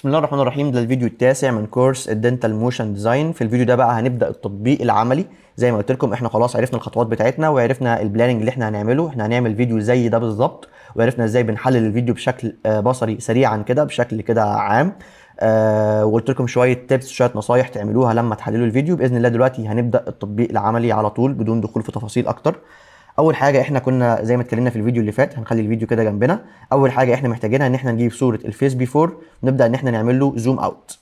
بسم الله الرحمن الرحيم. ده الفيديو التاسع من كورس الدنتال موشن ديزاين. في الفيديو ده بقى هنبدا التطبيق العملي. زي ما قلت لكم احنا خلاص عرفنا الخطوات بتاعتنا وعرفنا البلاننج اللي احنا هنعمله. احنا هنعمل فيديو زي ده بالظبط، وعرفنا ازاي بنحلل الفيديو بشكل بصري سريعا كده، بشكل كده عام. وقلت لكم شويه تيبس، شويه نصايح تعملوها لما تحللوا الفيديو. باذن الله دلوقتي هنبدا التطبيق العملي على طول بدون دخول في تفاصيل اكتر. اول حاجه احنا كنا زي ما اتكلمنا في الفيديو اللي فات، هنخلي الفيديو كده جنبنا. اول حاجه احنا محتاجينها ان احنا نجيب صوره الفيس بيفور، ونبدا ان احنا نعمل له زوم اوت.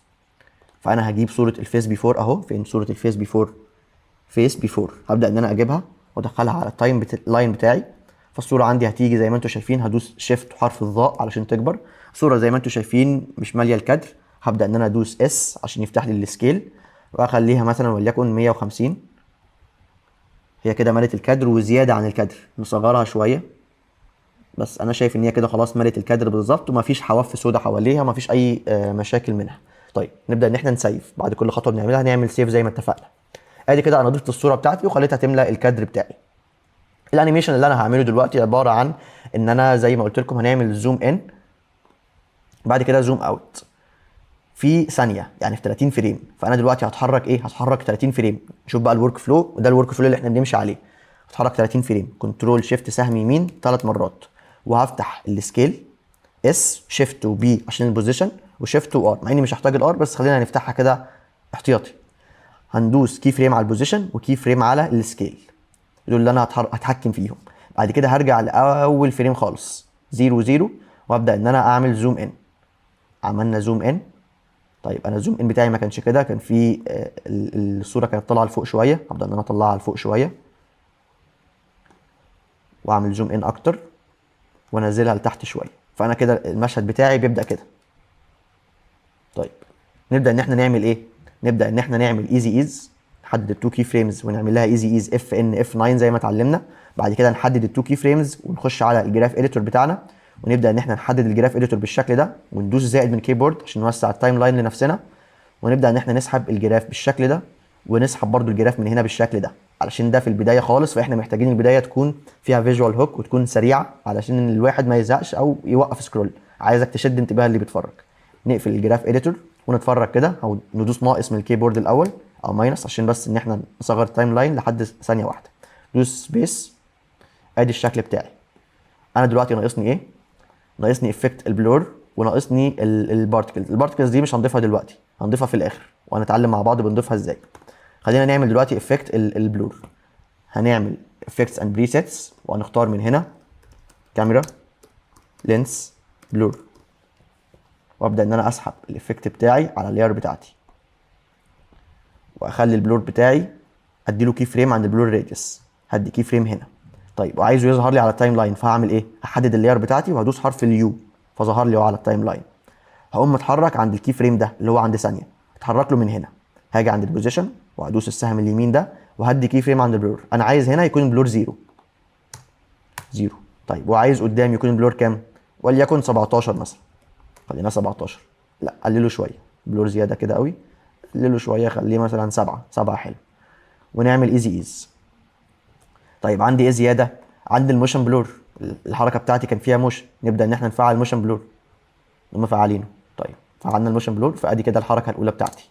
فانا هجيب صوره الفيس بيفور اهو. فين صوره الفيس بيفور؟ فيس بيفور. هبدا ان انا اجيبها وادخلها على التايم لاين بتاعي. فالصوره عندي هتيجي زي ما انتم شايفين، هدوس شيفت وحرف الظاء علشان تكبر. الصوره زي ما انتم شايفين مش ماليه الكادر. هبدا ان انا ادوس اس عشان يفتح لي السكيل، واخليها مثلا وليكن 150. هي كده ملت الكادر وزياده عن الكادر، نصغرها شويه. بس انا شايف ان هي كده خلاص ملت الكادر بالظبط، ومفيش حواف سودا حواليها، ومفيش اي مشاكل منها. طيب نبدا ان احنا نسيف. بعد كل خطوه بنعملها هنعمل سيف زي ما اتفقنا. ادي كده انا ضفت الصوره بتاعتي وخليتها تملى الكادر بتاعي. الانيميشن اللي انا هعمله دلوقتي عباره عن ان انا زي ما قلت لكم هنعمل زوم ان، بعد كده زوم اوت في ثانيه، يعني في 30 فريم. فانا دلوقتي هتحرك ايه؟ هتحرك 30 فريم. نشوف بقى الورك فلو، وده الورك فلو اللي احنا بنمشي عليه. هتحرك 30 فريم، كنترول شيفت سهم يمين 3 مرات، وهفتح السكيل اس، شيفت وبي عشان البوزيشن، وشيفت وار، مع اني مش هحتاج الار بس خلينا نفتحها كده احتياطي. هندوس كي فريم على البوزيشن وكي فريم على السكيل، دول اللي انا هتحكم فيهم. بعد كده هرجع لاول فريم خالص 0 0، وابدا ان انا اعمل زوم ان. عملنا زوم ان. طيب انا الزوم ان بتاعي ما كانش كده، كان في الصوره كانت طالعه لفوق شويه. هبدا ان انا اطلعها لفوق شويه، واعمل زوم ان اكتر، وانزلها لتحت شويه. فانا كده المشهد بتاعي بيبدا كده. طيب نبدا ان احنا نعمل ايه؟ نبدا ان احنا نعمل ايزي ايز، نحدد التو كي فريمز ونعمل لها ايزي ايز اف ان اف 9 زي ما اتعلمنا. بعد كده نحدد التو كي فريمز ونخش على الجراف اديتور بتاعنا، ونبدا ان احنا نحدد الجراف اديتور بالشكل ده، وندوس زائد من كيبورد عشان نوسع التايم لاين لنفسنا. ونبدا ان احنا نسحب الجراف بالشكل ده، ونسحب برده الجراف من هنا بالشكل ده، علشان ده في البدايه خالص. فاحنا محتاجين البدايه تكون فيها فيجوال هوك وتكون سريعه، علشان الواحد ما يزهقش او يوقف سكرول. عايزك تشد انتباه اللي بيتفرج. نقفل الجراف اديتور ونتفرج كده، او ندوس ناقص من الكيبورد الاول او ماينس عشان بس ان احنا نصغر التايم لاين لحد ثانيه واحده. دوس سبيس. ادي الشكل بتاعي. انا دلوقتي ناقصني ايه؟ ناقصني افكت البلور، وناقصني البارتكلز. البارتكلز دي مش هنضيفها دلوقتي، هنضيفها في الاخر، وهنتعلم مع بعض بنضيفها ازاي. خلينا نعمل دلوقتي افكت البلور. هنعمل افكتس اند بريسيتس، وهنختار من هنا كاميرا لينس بلور، وابدا ان انا اسحب الافكت بتاعي على اللاير بتاعتي، واخلي البلور بتاعي اديله كي فريم عند البلور راديوس. هدي كي فريم هنا. طيب وعايزه يظهر لي على التايم لاين، فهعمل ايه؟ هحدد اللاير بتاعتي وهدوس حرف اليو، فظهر لي هو على التايم لاين. هقوم متحرك عند الكي فريم ده اللي هو عند ثانيه، اتحرك له من هنا. هاجي عند البوزيشن وهدوس السهم اليمين ده، وهدي كي فريم عند البلور. انا عايز هنا يكون البلور 0 0. طيب وعايز قدام يكون البلور كام؟ وليكن 17 مثلا. خلينا 17. لا قلله شويه، بلور زياده كده قوي. قلله شويه، خليه مثلا 7 7 حلو. ونعمل ايزي ايز. طيب عندي ايه زياده؟ عندي الموشن بلور. الحركه بتاعتي كان فيها موشن، نبدا ان احنا نفعل الموشن بلور. نقوم فعالينه. طيب فعلنا الموشن بلور، فادي كده الحركه الاولى بتاعتي.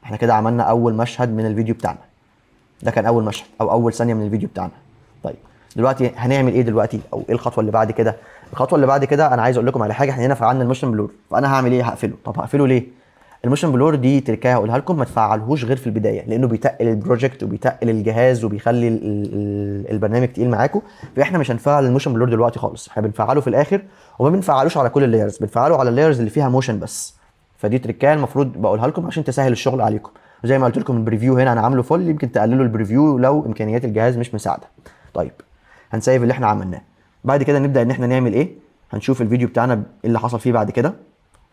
احنا كده عملنا اول مشهد من الفيديو بتاعنا. ده كان اول مشهد او اول ثانيه من الفيديو بتاعنا. طيب دلوقتي هنعمل ايه دلوقتي، او ايه الخطوه اللي بعد كده؟ الخطوه اللي بعد كده انا عايز اقول لكم على حاجه. احنا هنا فعلنا الموشن بلور، فانا هعمل ايه؟ هقفله. طب هقفله ليه؟ الموشن بلور دي تركايه هقولها لكم، ما تفعلهوش غير في البدايه، لانه بيتقل البروجكت وبيتقل الجهاز وبيخلي البرنامج تقيل معاكم. فاحنا مش هنفعل الموشن بلور دلوقتي خالص، احنا بنفعله في الاخر. وما بنفعلوش على كل اللايرز، بنفعله على اللايرز اللي فيها موشن بس. فدي تركايه المفروض بقولها لكم عشان تسهل الشغل عليكم. زي ما قلت لكم البريفيو هنا انا عامله فل، يمكن تقللوا البريفيو لو امكانيات الجهاز مش مساعده. طيب هنسيف اللي احنا عملناه. بعد كده نبدا ان احنا نعمل ايه؟ هنشوف الفيديو بتاعنا ايه اللي حصل فيه بعد كده.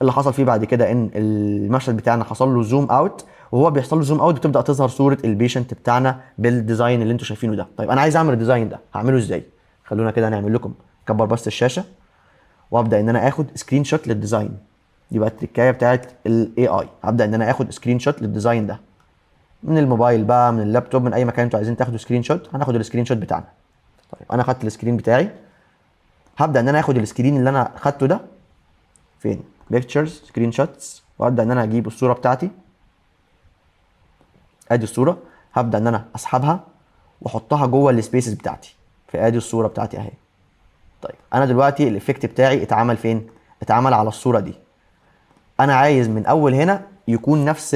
اللي حصل فيه بعد كده ان المشهد بتاعنا حصل له زوم اوت، وهو بيحصل له زوم اوت بتبدا تظهر صوره البيشنت بتاعنا بالديزاين اللي انتم شايفينه ده. طيب انا عايز اعمل الديزاين ده، هعمله ازاي؟ خلونا كده نعمل لكم كبر بس الشاشه، وابدا ان انا اخد سكرين شوت للديزاين. دي بقى التركايه بتاعت الاي اي. هبدا ان انا اخد سكرين شوت للديزاين ده من الموبايل بقى، من اللابتوب، من اي مكان انتوا عايزين تاخدوا سكرين شوت. هناخد السكرين شوت بتاعنا. طيب انا خدت السكرين بتاعي. هبدا ان انا اخد السكرين اللي انا خدته ده. فين؟ بيكتشرز، سكرين شوتس، وابدا ان انا اجيب الصوره بتاعتي. ادي الصوره، هبدا ان انا اسحبها واحطها جوه السبيسز بتاعتي. فادي الصوره بتاعتي اهي. طيب انا دلوقتي الايفكت بتاعي اتعمل فين؟ اتعمل على الصوره دي. انا عايز من اول هنا يكون نفس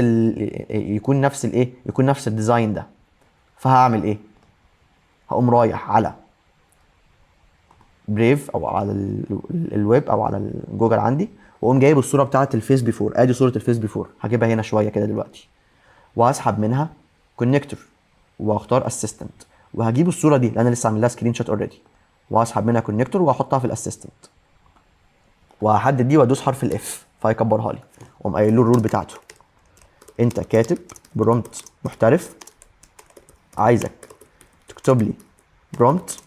يكون نفس الديزاين ده. فهعمل ايه؟ هقوم رايح على بريف او على الويب او على جوجل عندي، واقوم جايب الصوره بتاعه الفيس بيفور. ادي صوره الفيس بيفور، هجيبها هنا شويه كده دلوقتي، وهسحب منها كونكتور واختار اسيستنت، وهجيب الصوره دي لان انا لسه عامل لها سكرين شوت اوريدي، وهسحب منها كونكتور واحطها في الاسيستنت، وهحدد دي وادوس حرف الاف فهيكبرها لي. واقوم قايل له الرول بتاعته، انت كاتب برومبت محترف، عايزك تكتب لي برومبت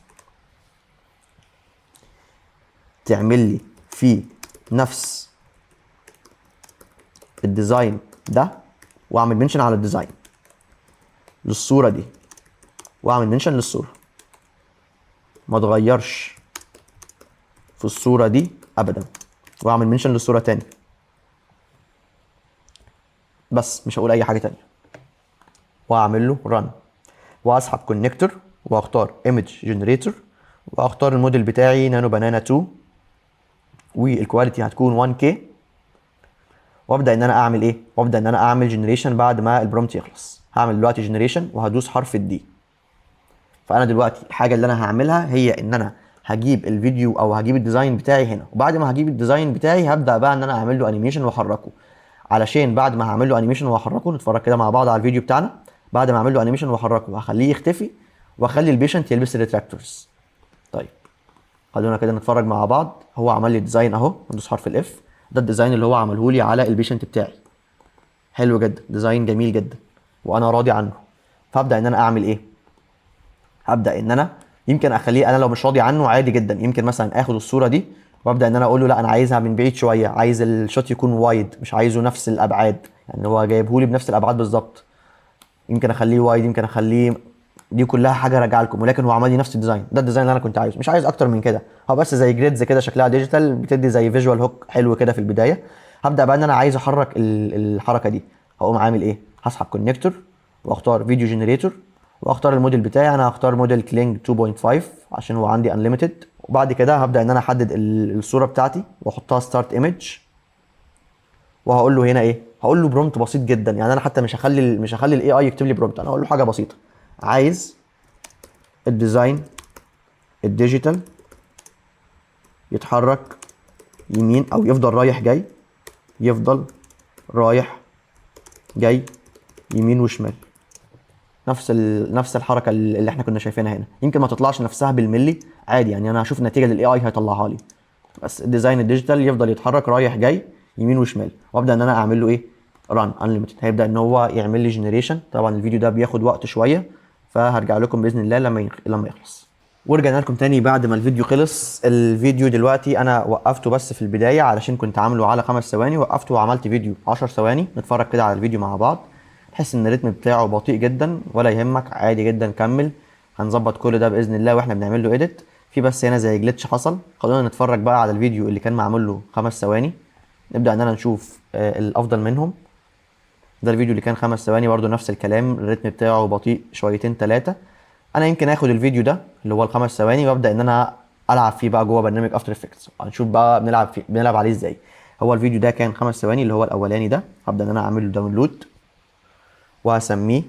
تعمل لي فيه نفس الديزاين ده، واعمل منشن على الديزاين للصوره دي، واعمل منشن للصوره، ما تغيرش في الصوره دي ابدا، واعمل منشن للصوره تاني. بس مش هقول اي حاجه تانيه، واعمل له ران، واسحب كونكتور واختار ايمج جنريتور، واختار الموديل بتاعي نانو بانانا 2، والكواليتي هتكون 1K، وابدا ان انا اعمل ايه؟ وابدا ان انا اعمل جنريشن بعد ما البرومت يخلص. هعمل دلوقتي جنريشن وهدوس حرف الدي. فانا دلوقتي الحاجه اللي انا هعملها هي ان انا هجيب الفيديو او هجيب الديزاين بتاعي هنا، وبعد ما هجيب الديزاين بتاعي هبدا بقى ان انا اعمل له انيميشن واحركه. علشان بعد ما هعمل له انيميشن واحركه، نتفرج كده مع بعض على الفيديو بتاعنا. بعد ما اعمل له انيميشن واحركه هخليه يختفي، واخلي البيشنت يلبس الريتراكتورز. طيب خلونا كده نتفرج مع بعض. هو عمل لي ديزاين اهو، ندوس حرف الاف. ده الديزاين اللي هو عمله لي على البيشنت بتاعي. حلو جدا، ديزاين جميل جدا وانا راضي عنه. فهبدا ان انا اعمل ايه؟ هبدا ان انا يمكن اخليه، انا لو مش راضي عنه عادي جدا، يمكن مثلا اخد الصوره دي وابدا ان انا اقول له لا انا عايزها من بعيد شويه، عايز الشوت يكون وايد، مش عايزه نفس الابعاد، يعني هو جايبه لي بنفس الابعاد بالظبط. يمكن اخليه وايد، يمكن اخليه، دي كلها حاجه راجعه لكم، ولكن هو عمل لي نفس الديزاين. ده الديزاين اللي انا كنت عايزه، مش عايز اكتر من كده. هو بس زي جريدز كده شكلها ديجيتال، بتدي زي فيجوال هوك حلو كده في البدايه. هبدا بقى ان انا عايز احرك الحركه دي. هقوم عامل ايه؟ هسحب كونكتور واختار فيديو جنريتور، واختار الموديل بتاعي. انا هختار موديل كلينج 2.5 عشان هو عندي انليميتد. وبعد كده هبدا ان انا احدد الصوره بتاعتي واحطها ستارت ايمج، وهقول له هنا ايه؟ هقول له برومت بسيط جدا. يعني انا حتى مش هخلي الاي اي يكتب لي برومت، انا هقول له حاجه بسيطه. عايز الديزاين الديجيتال يتحرك يمين، او يفضل رايح جاي، يفضل رايح جاي يمين وشمال، نفس الحركه اللي احنا كنا شايفينها هنا. يمكن ما تطلعش نفسها بالملي عادي، يعني انا هشوف النتيجه اللي الاي اي هيطلعها لي، بس الديزاين الديجيتال يفضل يتحرك رايح جاي يمين وشمال. وابدا ان انا اعمل له ايه؟ ران انليميتد. هيبدا ان هو يعمل لي جنريشن. طبعا الفيديو ده بياخد وقت شويه، فهرجع لكم باذن الله لما يخلص. ورجعنا لكم تاني بعد ما الفيديو خلص. الفيديو دلوقتي انا وقفته بس في البدايه علشان كنت عامله على 5 ثواني، وقفته وعملت فيديو 10 ثواني. نتفرج كده على الفيديو مع بعض. تحس ان الريتم بتاعه بطيء جدا، ولا يهمك عادي جدا، كمل. هنظبط كل ده باذن الله واحنا بنعمل له اديت. في بس هنا زي جلitch حصل. خلونا نتفرج بقى على الفيديو اللي كان معمول له 5 ثواني. نبدا ان انا نشوف الافضل منهم. ده الفيديو اللي كان 5 ثواني، برده نفس الكلام، الريتم بتاعه بطيء شويتين 3. انا يمكن اخد الفيديو ده اللي هو ال5 ثواني وابدا ان انا العب فيه بقى جوه برنامج افتر افكتس. هنشوف بقى بنلعب عليه ازاي. هو الفيديو ده كان 5 ثواني اللي هو الاولاني ده. هبدا ان انا اعمل له داونلود، وهسميه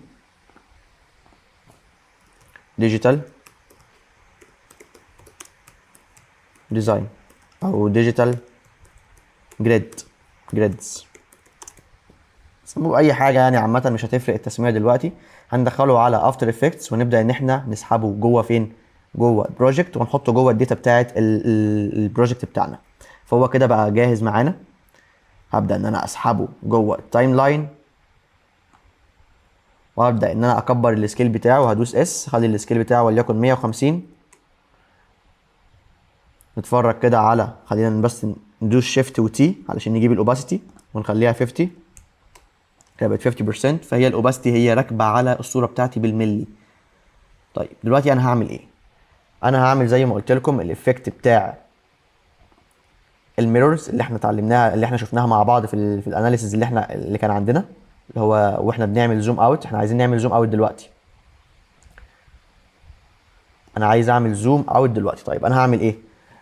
ديجيتال ديزاين او ديجيتال جريدز. سموه اي حاجه يعني، عامه مش هتفرق التسميه دلوقتي. هندخله على افتر افكتس ونبدا ان احنا نسحبه جوه فين؟ جوه البروجكت، ونحطه جوه الداتا بتاعه البروجكت بتاعنا. فهو كده بقى جاهز معانا. هبدا ان انا اسحبه جوه التايم لاين، وهبدا ان انا اكبر السكيل بتاعه. وهدوس اس، خلي السكيل بتاعه وليكن 150. نتفرج كده على، خلينا بس ندوس شيفت وتي علشان نجيب الاوباسيتي ونخليها 50. كده بقت 50%. فهي الاوباسيتي هي راكبه على الصوره بتاعتي بالملي. طيب دلوقتي انا هعمل ايه؟ انا هعمل زي ما قلت لكم الافكت بتاع الميرورز اللي احنا اتعلمناها، اللي احنا شفناها مع بعض في الاناليسيز اللي كان عندنا، اللي هو واحنا بنعمل زوم اوت. احنا عايزين نعمل زوم اوت دلوقتي. انا عايز اعمل زوم اوت دلوقتي. طيب انا هعمل ايه؟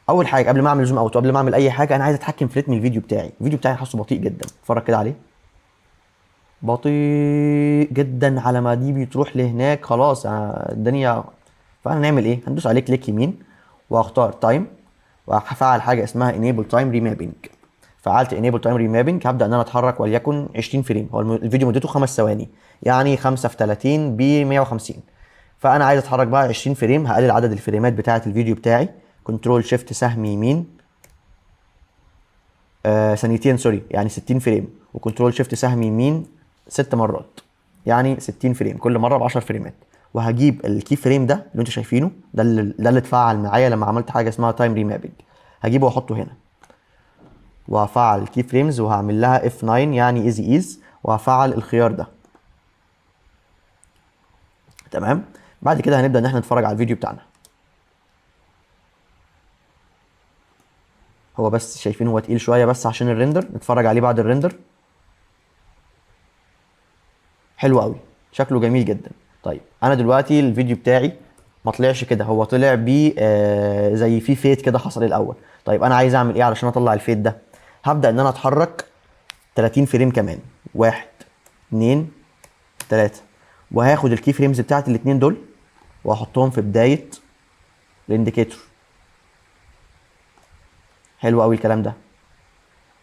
اول حاجه قبل ما اعمل زوم اوت وقبل ما اعمل اي حاجه، انا عايز اتحكم في رتم الفيديو بتاعي. الفيديو بتاعي حاسه بطيء جدا، اتفرج كده عليه، بطيء جدا. على ما دي بتروح لهناك خلاص الدنيا. فانا نعمل ايه؟ هندوس عليه كليك يمين واختار تايم، وهفعل حاجه اسمها enable time remapping. فعلت enable time remapping، هبدا ان انا اتحرك وليكن 20 فريم. هو الفيديو مدته 5 ثواني، يعني 5 في 30 ب 150. فانا عايز اتحرك بقى 20 فريم. هقلل عدد الفريمات بتاعه الفيديو بتاعي، كنترول شيفت سهم يمين، ثانيتين سوري، يعني 60 فريم، وكنترول شيفت سهم يمين 6 مرات، يعني 60 فريم، كل مره ب 10 فريمات. وهجيب الكي فريم ده اللي انتوا شايفينه ده اللي اتفعل معايا لما عملت حاجه اسمها تايم ريمابنج. هجيبه واحطه هنا، وهفعل الكي فريمز وهعمل لها F9 يعني ايزي ايز، وهفعل الخيار ده. تمام. بعد كده هنبدا ان احنا نتفرج على الفيديو بتاعنا. هو بس شايفين هو تقيل شويه بس عشان الريندر، نتفرج عليه بعد الريندر. حلو قوي، شكله جميل جدا. طيب انا دلوقتي الفيديو بتاعي ما طلعش كده، هو طلع بيه زي في فيت كده حصل الاول. طيب انا عايز اعمل ايه علشان اطلع الفيت ده؟ هبدا ان انا اتحرك 30 فريم كمان، 1 2 3، وهاخد الكي فريمز بتاعت الاثنين دول واحطهم في بدايه الانديكيتور. حلو قوي الكلام ده.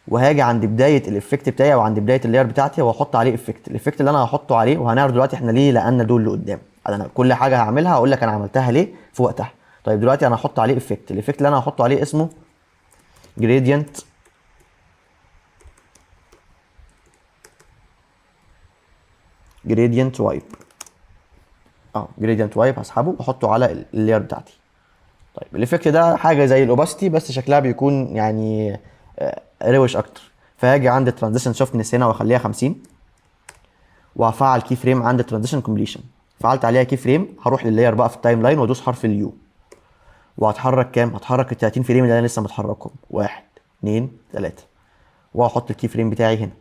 وهاجي عند بدايه الافكت بتاعي او عند بدايه اللاير بتاعتي واحط عليه افكت. الافكت اللي انا هحطه عليه، وهنعرف دلوقتي احنا ليه لان دول اللي قدام. انا كل حاجه هعملها هقول لك انا عملتها ليه في وقتها. طيب دلوقتي انا هحط عليه افكت. الافكت اللي انا هحطه عليه اسمه جريدينت وايب. جريدينت وايب هسحبه واحطه على اللاير بتاعتي. طيب الايفكت ده حاجه زي الاوباسيتي بس شكلها بيكون يعني روش اكتر. فهاجي عند الترانزيشن سوفتنس هنا واخليها 50، وهفعل كي فريم عند الترانزيشن كومبليشن. فعلت عليها كي فريم، هروح لللاير بقى في التايم لاين وادوس حرف اليو، وهتحرك كام؟ هتحرك ال 30 فريم اللي انا لسه متحركهم، 1 2 3، وهحط الكي فريم بتاعي هنا،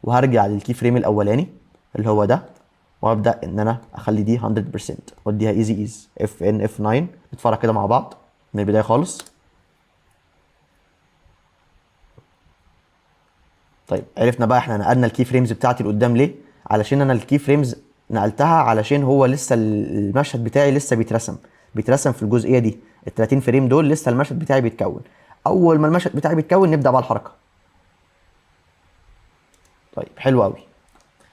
وهرجع للكي فريم الاولاني اللي هو ده، وابدا ان انا اخلي دي 100% واديها ايزي ايز اف ان اف 9. نتفرج كده مع بعض من البدايه خالص. طيب عرفنا بقى احنا نقلنا الكي فريمز بتاعتي لقدام ليه؟ علشان انا الكي فريمز نقلتها علشان هو لسه المشهد بتاعي لسه بيترسم في الجزئيه دي. ال 30 فريم دول لسه المشهد بتاعي بيتكون. اول ما المشهد بتاعي بيتكون نبدا بقى الحركه. طيب حلو قوي.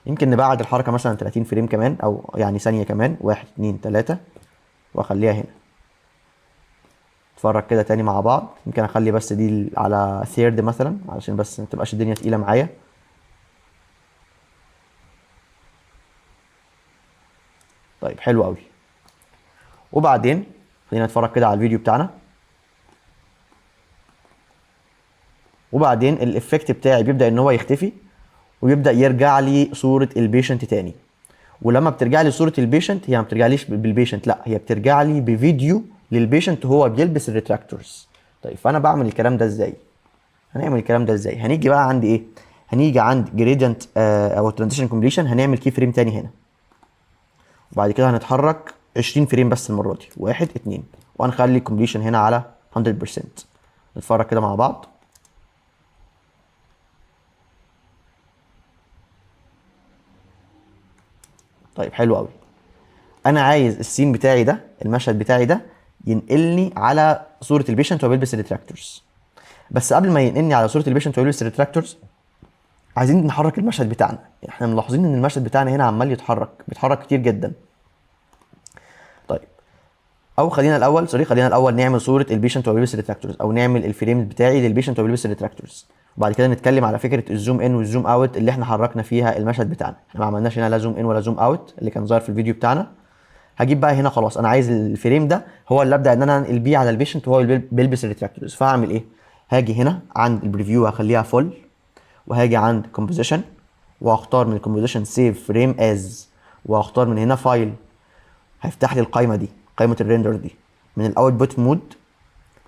يمكن نبعد الحركه مثلا 30 فريم كمان، او يعني ثانيه كمان، 1 2 3، واخليها هنا. نتفرج كده تاني مع بعض. يمكن اخلي بس دي على ثيرد مثلا علشان بس ما تبقاش الدنيا تقيله معايا. طيب حلو قوي. وبعدين خلينا نتفرج كده على الفيديو بتاعنا. وبعدين الافكت بتاعي بيبدا ان هو يختفي، ويبدا يرجع لي صوره البيشنت تاني. ولما بترجع لي صوره البيشنت، هي ما بترجعليش بالبيشنت، لا هي بترجع لي بفيديو للبيشنت وهو بيلبس الريتراكتورز. طيب فانا بعمل الكلام ده ازاي؟ هنعمل الكلام ده ازاي؟ هنيجي بقى عند ايه؟ هنيجي عند جريدينت او ترانزيشن كومبليشن، هنعمل كي فريم تاني هنا، وبعد كده هنتحرك 20 فريم بس المره دي، 1 2، وهنخلي الكومبليشن هنا على 100%. نتفرج كده مع بعض. طيب حلو قوي. انا عايز السين بتاعي ده، المشهد بتاعي ده، ينقلني على صوره البيشنت وهو بيلبس الريتراكتورز. بس قبل ما ينقلني على صوره البيشنت وهو بيلبس الريتراكتورز، عايزين نحرك المشهد بتاعنا. احنا ملاحظين ان المشهد بتاعنا هنا عمال بيتحرك كتير جدا. طيب او خلينا الاول نعمل صوره البيشنت وهو بيلبس الريتراكتورز، او نعمل الفريم بتاعي للبيشنت وهو بيلبس الريتراكتورز، وبعد كده نتكلم على فكره الزوم ان والزوم اوت اللي احنا حركنا فيها المشهد بتاعنا. احنا ما عملناش هنا لا زوم ان ولا زوم اوت اللي كان ظاهر في الفيديو بتاعنا. هجيب بقى هنا خلاص، انا عايز الفريم ده هو اللي ابدا ان انا انقل بيه على البيشنت وهو بيلبس الريتراكتورز. فهعمل ايه؟ هاجي هنا عند البريفيو هخليها فول، وهاجي عند كومبوزيشن وهختار من الكومبوزيشن سيف فريم از، وهختار من هنا فايل. هيفتح لي القائمه دي، قائمه الريندر دي. من الاوتبوت مود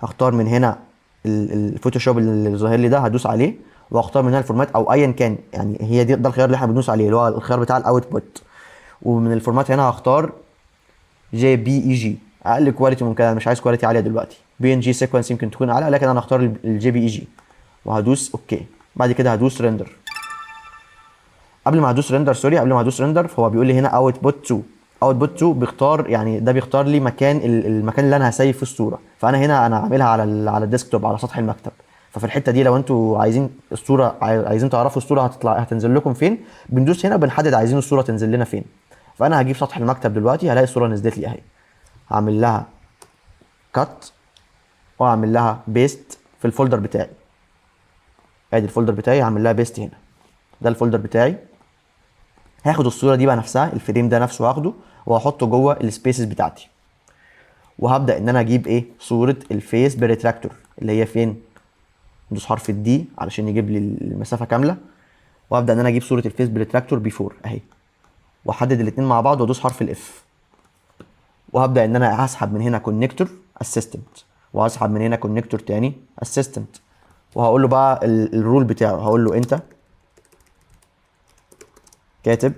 هختار من هنا الفوتوشوب اللي ظاهر لي ده، هدوس عليه واختار من هنا الفورمات او ايا كان، يعني هي دي ده الخيار اللي احنا بندوس عليه اللي هو الخيار بتاع الاوتبوت. ومن الفورمات هنا هختار جي بي اي جي، اقل كواليتي ممكن، انا مش عايز كواليتي عاليه دلوقتي. بي ان جي سيكونس يمكن تكون اعلى، لكن انا هختار الجي بي اي جي وهدوس اوكي. بعد كده هدوس ريندر. قبل ما هدوس ريندر سوري، قبل ما هدوس ريندر فهو بيقول لي هنا اوتبوت 2. اوتبوت 2 بيختار، يعني ده بيختار لي مكان المكان اللي انا هسيف في الصوره. فانا هنا انا عاملها على على الديسكتوب على سطح المكتب. ففي الحته دي لو انتوا عايزين الصوره، عايزين تعرفوا الصوره هتنزل لكم فين، بندوس هنا بنحدد عايزين الصوره تنزل لنا فين. فانا هجيب سطح المكتب دلوقتي، هلاقي الصوره نزلت لي اهي. هعمل لها كات واعمل لها بيست في الفولدر بتاعي. ادي الفولدر بتاعي، هعمل لها بيست هنا. ده الفولدر بتاعي. هاخد الصوره دي بقى نفسها، الفريم ده نفسه هاخده وهحطه جوه السبيسز بتاعتي. وهبدا ان انا اجيب ايه، صوره الفيس بريتراكتور اللي هي فين. ندوس حرف الدي علشان يجيب لي المسافه كامله. وهبدا ان انا اجيب صوره الفيس بريتراكتور بيفور اهي، واحدد الاثنين مع بعض وادوس حرف الاف. وهبدا ان انا هسحب من هنا كونكتور اسيستنت، وهسحب من هنا كونكتور تاني اسيستنت. وهقول له بقى الرول بتاعه، هقول له انت كاتب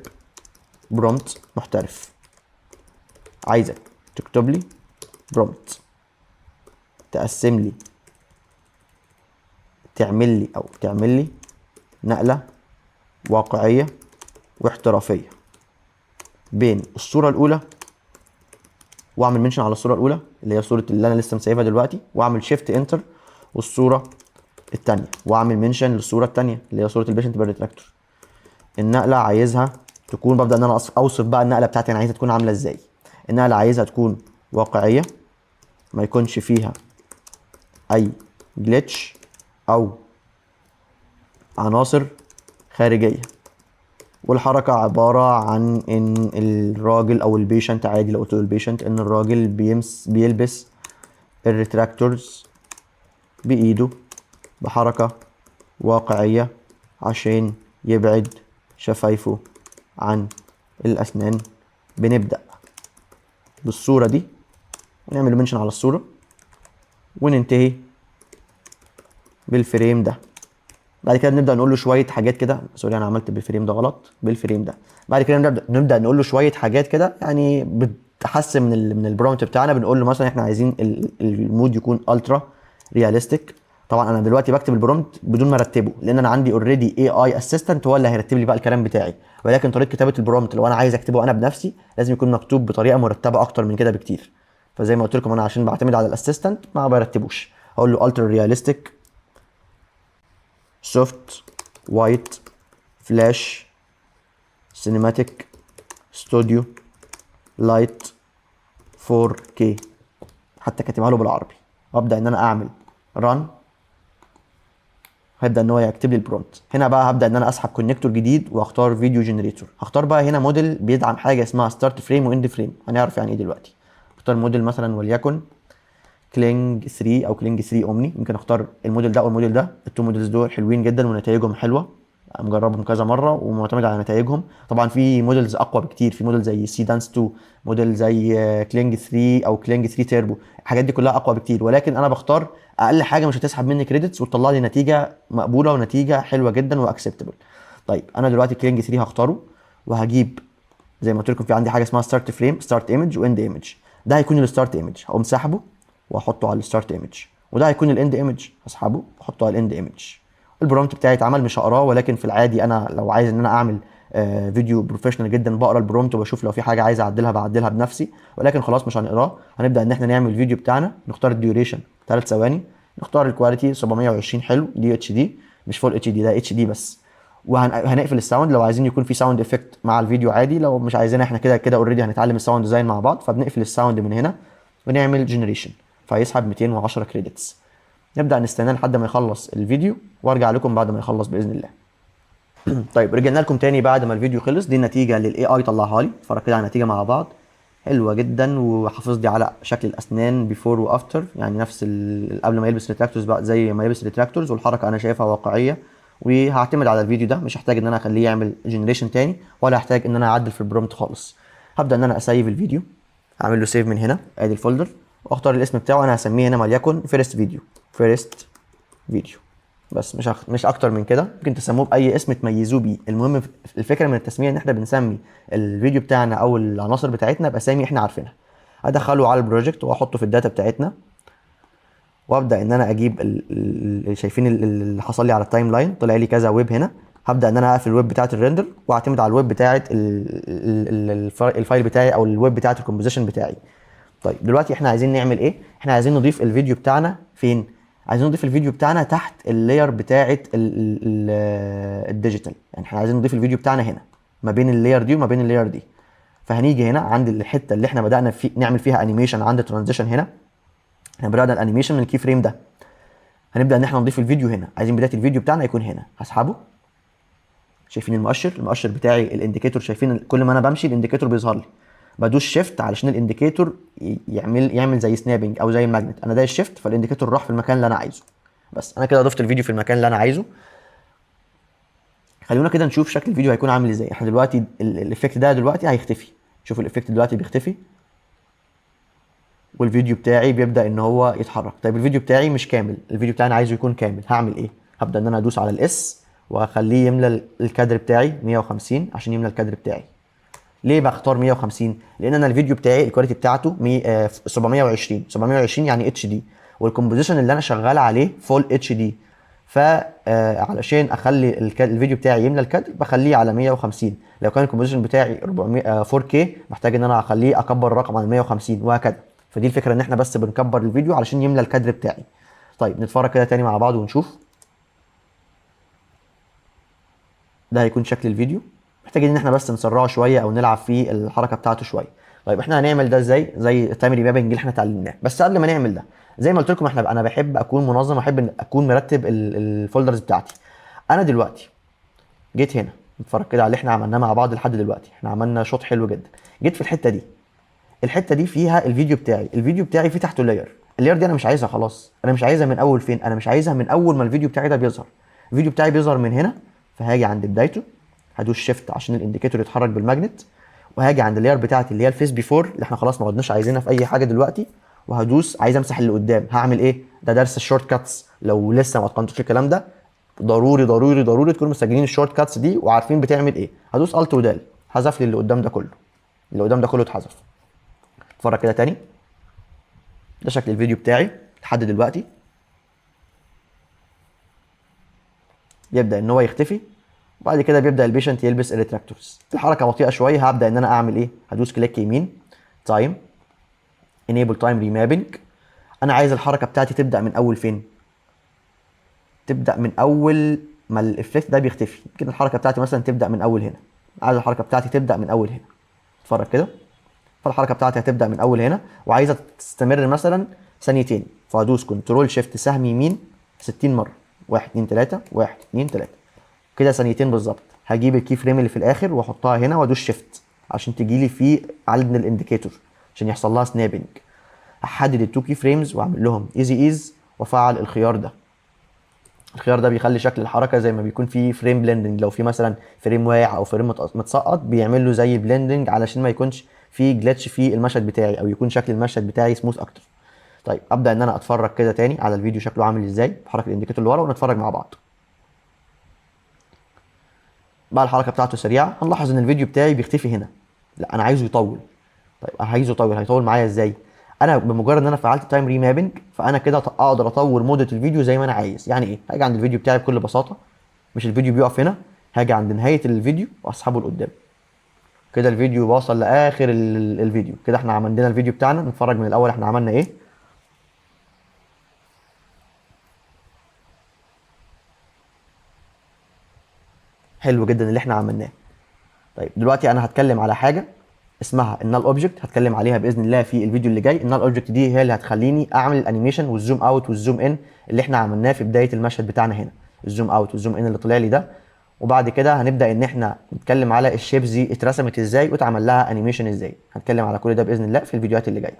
برومت محترف، عايزك تكتب لي برومت تقسم لي، تعمل لي نقلة واقعية واحترافية بين الصورة الأولى، واعمل منشن على الصورة الأولى اللي هي الصورة اللي أنا لسه مسيبها دلوقتي، واعمل شيفت انتر، والصورة التانية واعمل منشن للصورة التانية اللي هي صورة البيشنت بالريتراكتور. النقلة عايزها تكون، ببدأ ان انا اوصف بقى النقلة بتاعتي انا عايزها تكون عاملة ازاي. النقلة عايزها تكون واقعية، ما يكونش فيها اي جليتش او عناصر خارجية. والحركة عبارة عن ان الراجل او البيشنت، عادي لو قلت له البيشنت، ان الراجل بيلبس الريتراكتورز بايده بحركة واقعية عشان يبعد شفايفه عن الاسنان. بنبدأ بالصورة دي ونعمل منشن على الصورة، وننتهي بالفريم ده. بعد كده بنبدأ نقول له شوية حاجات كده، سوري انا عملت بالفريم ده غلط، بالفريم ده. بعد كده نبدأ نقول له شوية حاجات كده يعني بتحسن من البرومت بتاعنا. بنقول له مثلا احنا عايزين المود يكون الترا رياليستيك. طبعا انا دلوقتي بكتب البرومت بدون ما ارتبه، لان انا عندي اوريدي اي اي اسيستنت هو اللي هيرتب لي بقى الكلام بتاعي. ولكن طريقه كتابه البرومت لو انا عايز اكتبه انا بنفسي لازم يكون مكتوب بطريقه مرتبه اكتر من كده بكتير. فزي ما قلت لكم انا عشان بعتمد على الاسيستنت ما برتبوش. هقول له الترا رياليستيك سوفت وايت فلاش سينماتيك ستوديو لايت 4K، حتى كاتبها له بالعربي. وابدا ان انا اعمل ران، هيبدا ان هو يكتب لي البرومت. هنا بقى هبدا ان انا اسحب كونكتور جديد واختار فيديو جنريتور. هختار بقى هنا موديل بيدعم حاجه اسمها ستارت فريم واند فريم، هنعرف يعني ايه دلوقتي. اختار موديل مثلا وليكن كلينج 3 او كلينج 3 اومني. ممكن اختار الموديل ده او الموديل ده، التو موديلز دول حلوين جدا ونتائجهم حلوه، مجربهم كذا مره ومعتمد على نتائجهم. طبعا في موديلز اقوى بكتير، في موديل زي سي دانس 2، موديل زي كلينج 3 او كلينج 3 تيربو. الحاجات دي كلها اقوى بكتير، ولكن انا بختار اقل حاجه مش هتسحب مني كريدتس وتطلع لي نتيجه مقبوله ونتيجه حلوه جدا واكسبتبل. طيب انا دلوقتي كلينج 3 هختاره، وهجيب زي ما قلت لكم في عندي حاجه اسمها ستارت فريم، ستارت ايمج واند ايمج. ده هيكون الستارت ايمج، هقوم سحبه واحطه على الستارت ايمج، وده هيكون الاند ايمج، هسحبه واحطه على الاند ايمج. البرومت بتاعي اتعمل، مش هقراه، ولكن في العادي انا لو عايز ان انا اعمل فيديو بروفيشنال جدا بقرا البرومت وبشوف لو في حاجه عايز اعدلها بعدلها بنفسي. ولكن خلاص مش هنقراه، هنبدا ان احنا نعمل الفيديو بتاعنا. نختار الديوريشن 3 ثواني، نختار الكواليتي 720 حلو دي اتش دي، مش فول اتش دي، ده اتش دي بس. وهنقفل الساوند لو عايزين يكون في ساوند افكت مع الفيديو عادي، لو مش عايزين احنا كده كده اوريدي هنتعلم الساوند ديزاين مع بعض، فبنقفل الساوند من هنا ونعمل جنريشن فيسحب 210 كريدتس. نبدا نستناه لحد ما يخلص الفيديو وارجع لكم بعد ما يخلص باذن الله. طيب رجعنا لكم تاني بعد ما الفيديو خلص. دي النتيجه اللي الاي اي طلعها لي، اتفرج كده على النتيجه مع بعض. حلوه جدا، وحافظ لي على شكل الاسنان بيفور وافتر، يعني نفس قبل ما يلبس ريتراكتورز بقى زي ما يلبس ريتراكتورز، والحركه انا شايفها واقعيه. وهعتمد على الفيديو ده، مش هحتاج ان انا اخليه يعمل جنريشن تاني، ولا هحتاج ان انا اعدل في البرومت خالص. هبدا ان انا اسيف الفيديو، اعمل له سيف من هنا، ادي الفولدر، واختار الاسم بتاعه. انا هسميه هنا وليكن فيرست فيديو، فيرست فيديو بس، مش اكتر من كده. ممكن تسموه باي اسم تميزوه بيه. المهم الفكره من التسميه ان احنا بنسمي الفيديو بتاعنا او العناصر بتاعتنا باسامي احنا عارفينها. ادخله على البروجكت واحطه في الداتا بتاعتنا، وابدا ان انا اجيب شايفين اللي حصل لي على التايم لاين، طلع لي كذا ويب هنا. هبدا ان انا اقفل الويب بتاعه الريندر واعتمد على الويب بتاعه الفايل بتاعي او الويب بتاعه الكومبوزيشن بتاعي. طيب دلوقتي احنا عايزين نعمل ايه؟ احنا عايزين نضيف الفيديو بتاعنا فين؟ عايزين نضيف الفيديو بتاعنا تحت اللاير بتاعه الديجيتال. يعني احنا عايزين نضيف الفيديو بتاعنا هنا ما بين اللاير دي وما بين اللاير دي. فهنيجي هنا عند الحته اللي احنا بدانا نعمل فيها انيميشن عند ترانزيشن. هنا احنا بدانا الانيميشن من الكي فريم ده، هنبدا ان احنا نضيف الفيديو هنا. عايزين بدايه الفيديو بتاعنا يكون هنا. هسحبه. شايفين المؤشر بتاعي الانديكيتور؟ شايفين كل ما انا بمشي الانديكيتور بيظهر لي. بدوس شيفت علشان الانديكيتور يعمل زي سنابنج او زي الماجنت. انا دايس شيفت فالانديكيتور راح في المكان اللي انا عايزه. بس انا كده ضفت الفيديو في المكان اللي انا عايزه. خلونا كده نشوف شكل الفيديو هيكون عامل ازاي. احنا دلوقتي الايفكت ده دلوقتي هيختفي. شوفوا الايفكت دلوقتي بيختفي والفيديو بتاعي بيبدا ان هو يتحرك. طيب الفيديو بتاعي مش كامل، الفيديو بتاعي عايزه يكون كامل. هعمل ايه؟ هبدا ان انا ادوس على الاس واخليه يملى الكادر بتاعي 150 عشان يملى الكادر بتاعي. ليه بختار 150؟ لان انا الفيديو بتاعي الكواليتي بتاعته 720 يعني اتش دي، والكومبوزيشن اللي انا شغال عليه فول اتش دي. فعلشان اخلي الفيديو بتاعي يملى الكادر بخليه على 150. لو كان الكومبوزيشن بتاعي 4K محتاج ان انا اخليه اكبر الرقم عن 150 وهكذا. فدي الفكره ان احنا بس بنكبر الفيديو علشان يملى الكادر بتاعي. طيب نتفرج كده تاني مع بعض ونشوف. ده هيكون شكل الفيديو. محتاجين ان احنا بس نسرعه شويه او نلعب فيه الحركه بتاعته شويه. طيب احنا هنعمل ده ازاي؟ زي التايم ريمابنج اللي احنا اتعلمناه. بس قبل ما نعمل ده زي ما قلت لكم انا بحب اكون منظم، احب اكون مرتب الفولدرز بتاعتي. انا دلوقتي جيت هنا نتفرج كده على اللي احنا عملناه مع بعض لحد دلوقتي. احنا عملنا شوط حلو جدا. جيت في الحته دي فيها الفيديو بتاعي فيه تحته اللاير دي انا مش عايزها خلاص. انا مش عايزها من اول فين؟ انا مش عايزها من اول ما الفيديو بتاعي ده بيظهر. الفيديو بتاعي بيظهر من هنا، فهاجي عند بدايته هدوس شيفت عشان الانديكيتور يتحرك بالماجنت، وهاجي عند اللاير بتاعتي اللي هي الفيس بيفور اللي احنا خلاص ما عدناش عايزينها في اي حاجه دلوقتي، وهدوس عايز امسح اللي قدام. هعمل ايه؟ ده درس الشورت كاتس. لو لسه ما اتقنتوش الكلام ده ضروري ضروري ضروري تكونوا مسجلين الشورت كاتس دي وعارفين بتعمل ايه. هدوس الت ودال، حذف لي اللي قدام ده كله. اللي قدام ده كله اتحذف. اتفرج كده تاني. ده شكل الفيديو بتاعي لحد دلوقتي. يبدا ان هو يختفي، وبعد كده بيبدا البيشنت يلبس الريتراكتورز. الحركه بطيئه شويه. هبدا ان انا اعمل ايه؟ هدوس كليك يمين، تايم، انيبل تايم ريمابنج. انا عايز الحركه بتاعتي تبدا من اول فين؟ تبدا من اول ما الافكت ده بيختفي. كده الحركه بتاعتي مثلا تبدا من اول هنا. عايز الحركه بتاعتي تبدا من اول هنا. اتفرج كده. فالحركه بتاعتي هتبدا من اول هنا وعايزه تستمر مثلا ثانيتين، فهدوس كنترول شيفت سهم يمين 60 مره. 1 2 3 1 2 3 كده ثانيتين بالظبط. هجيب الكي فريم اللي في الاخر واحطها هنا وادوس شيفت عشان تجي لي في عدد الانديكيتور عشان يحصل لها سنابنج. احدد التو كي فريمز واعمل لهم ايز وافعل الخيار ده. الخيار ده بيخلي شكل الحركه زي ما بيكون في فريم بلندنج. لو في مثلا فريم واقع او فريم متسقط بيعمل له زي بلندنج علشان ما يكونش في جلitch في المشهد بتاعي او يكون شكل المشهد بتاعي سموث اكتر. طيب ابدا ان انا اتفرج كده تاني على الفيديو شكله عامل ازاي بحركه الانديكيتور لورا ونتفرج مع بعض. بقى الحركه بتاعته سريعه. هنلاحظ ان الفيديو بتاعي بيختفي هنا. لا انا عايزه يطول. طيب عايزه يطول، هيطول معايا ازاي؟ انا بمجرد ان انا فعلت تايم ريمابنج فانا كده اقدر اطور مده الفيديو زي ما انا عايز. يعني ايه؟ هاجي عند الفيديو بتاعي بكل بساطه، مش الفيديو بيقف هنا، هاجي عند نهايه الفيديو واسحبه لقدام. كده الفيديو واصل لاخر الفيديو. كده احنا عملنا الفيديو بتاعنا. نتفرج من الاول احنا عملنا ايه. حلو جدا اللي احنا عملناه. طيب دلوقتي انا هتكلم على حاجه اسمها النال اوبجكت، هتكلم عليها باذن الله في الفيديو اللي جاي. النال اوبجكت دي هي اللي هتخليني اعمل الانيميشن والزوم اوت والزوم ان اللي احنا عملناه في بدايه المشهد بتاعنا هنا. الزوم اوت والزوم ان اللي طلع لي ده. وبعد كده هنبدا ان احنا نتكلم على الشيبز دي اترسمت ازاي واتعمل لها انيميشن ازاي. هنتكلم على كل ده باذن الله في الفيديوهات اللي جايه.